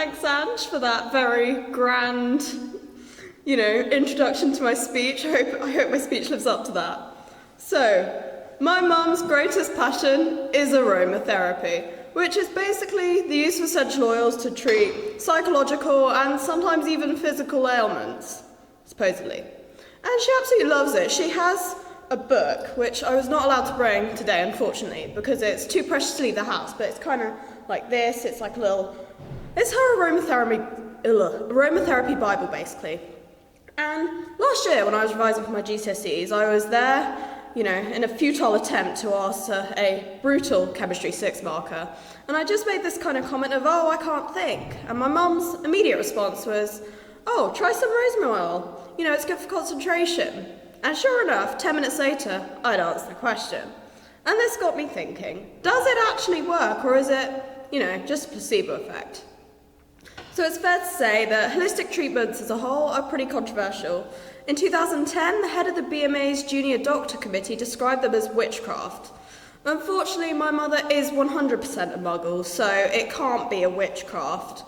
Thanks, Ange, for that very grand, introduction to my speech. I hope my speech lives up to that. So, my mum's greatest passion is aromatherapy, which is basically the use of essential oils to treat psychological and sometimes even physical ailments, supposedly. And she absolutely loves it. She has a book, which I was not allowed to bring today, unfortunately, because it's too precious to leave the house, but it's kind of like this. It's like it's her aromatherapy Bible, basically. And last year, when I was revising for my GCSEs, I was there, in a futile attempt to answer a brutal chemistry 6 marker. And I just made this kind of comment of, oh, I can't think. And my mum's immediate response was, oh, try some rosemary oil. It's good for concentration. And sure enough, 10 minutes later, I'd answered the question. And this got me thinking, does it actually work, or is it, just a placebo effect? So it's fair to say that holistic treatments as a whole are pretty controversial. In 2010, the head of the BMA's Junior Doctor Committee described them as witchcraft. Unfortunately, my mother is 100% a muggle, so it can't be a witchcraft.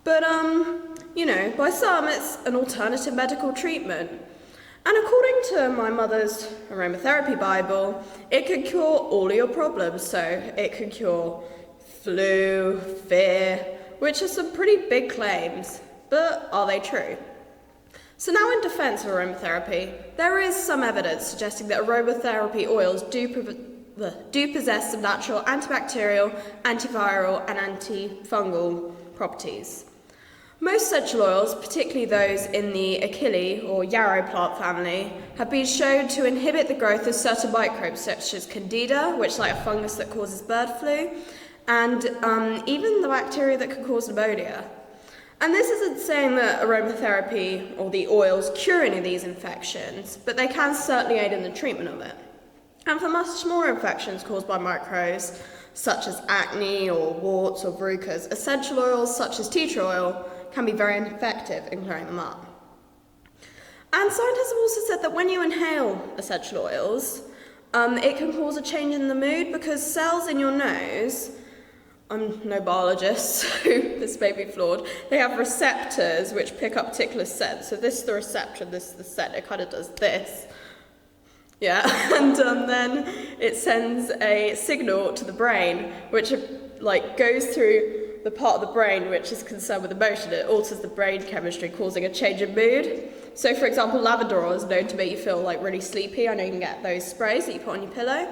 But, by some, it's an alternative medical treatment. And according to my mother's aromatherapy Bible, it can cure all your problems. So it can cure flu, fear, which are some pretty big claims, but are they true? So now, in defense of aromatherapy, there is some evidence suggesting that aromatherapy oils do possess some natural antibacterial, antiviral, and antifungal properties. Most essential oils, particularly those in the Achille or yarrow plant family, have been shown to inhibit the growth of certain microbes such as Candida, which is like a fungus that causes bird flu, and even the bacteria that can cause pneumonia. And this isn't saying that aromatherapy or the oils cure any of these infections, but they can certainly aid in the treatment of it. And for much smaller infections caused by microbes, such as acne or warts or verrucas, essential oils such as tea tree oil can be very effective in clearing them up. And scientists have also said that when you inhale essential oils, it can cause a change in the mood because cells in your nose, I'm no biologist, so this may be flawed, they have receptors which pick up particular scents. So this is the receptor, this is the scent, it kind of does this. Yeah, and then it sends a signal to the brain, which goes through the part of the brain which is concerned with emotion. It alters the brain chemistry, causing a change in mood. So, for example, lavender oil is known to make you feel really sleepy. I know you can get those sprays that you put on your pillow.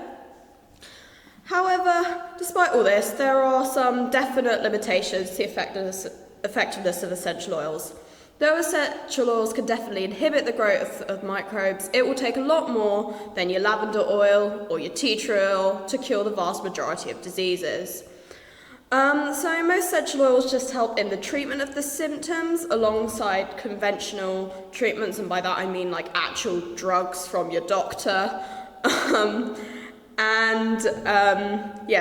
However, despite all this, there are some definite limitations to the effectiveness of essential oils. Though essential oils can definitely inhibit the growth of microbes, it will take a lot more than your lavender oil or your tea tree oil to cure the vast majority of diseases. So most essential oils just help in the treatment of the symptoms alongside conventional treatments, and by that I mean actual drugs from your doctor.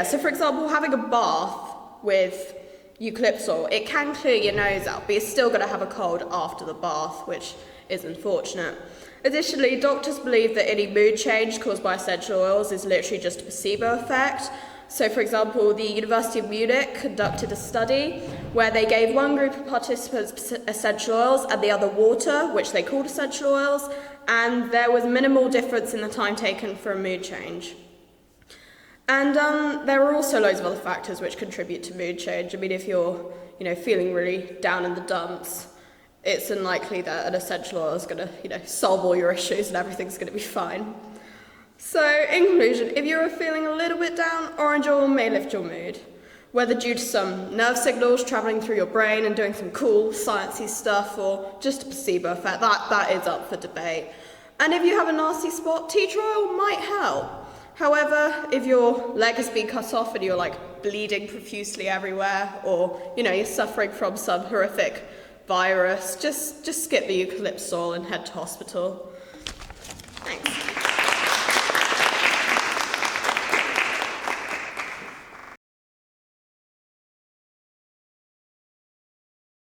So for example, having a bath with eucalyptus oil, it can clear your nose out, but you're still going to have a cold after the bath, which is unfortunate. Additionally, doctors believe that any mood change caused by essential oils is literally just a placebo effect. So, for example, the University of Munich conducted a study where they gave one group of participants essential oils and the other water, which they called essential oils, and there was minimal difference in the time taken for a mood change. And there are also loads of other factors which contribute to mood change. I mean, if you're, feeling really down in the dumps, it's unlikely that an essential oil is going to, solve all your issues and everything's going to be fine. So, in conclusion, if you're feeling a little bit down, orange oil may lift your mood, whether due to some nerve signals travelling through your brain and doing some cool, sciencey stuff, or just a placebo effect. That is up for debate. And if you have a nasty spot, tea tree oil might help. However, if your leg has been cut off and you're bleeding profusely everywhere, or you're suffering from some horrific virus, just skip the eucalyptus oil and head to hospital.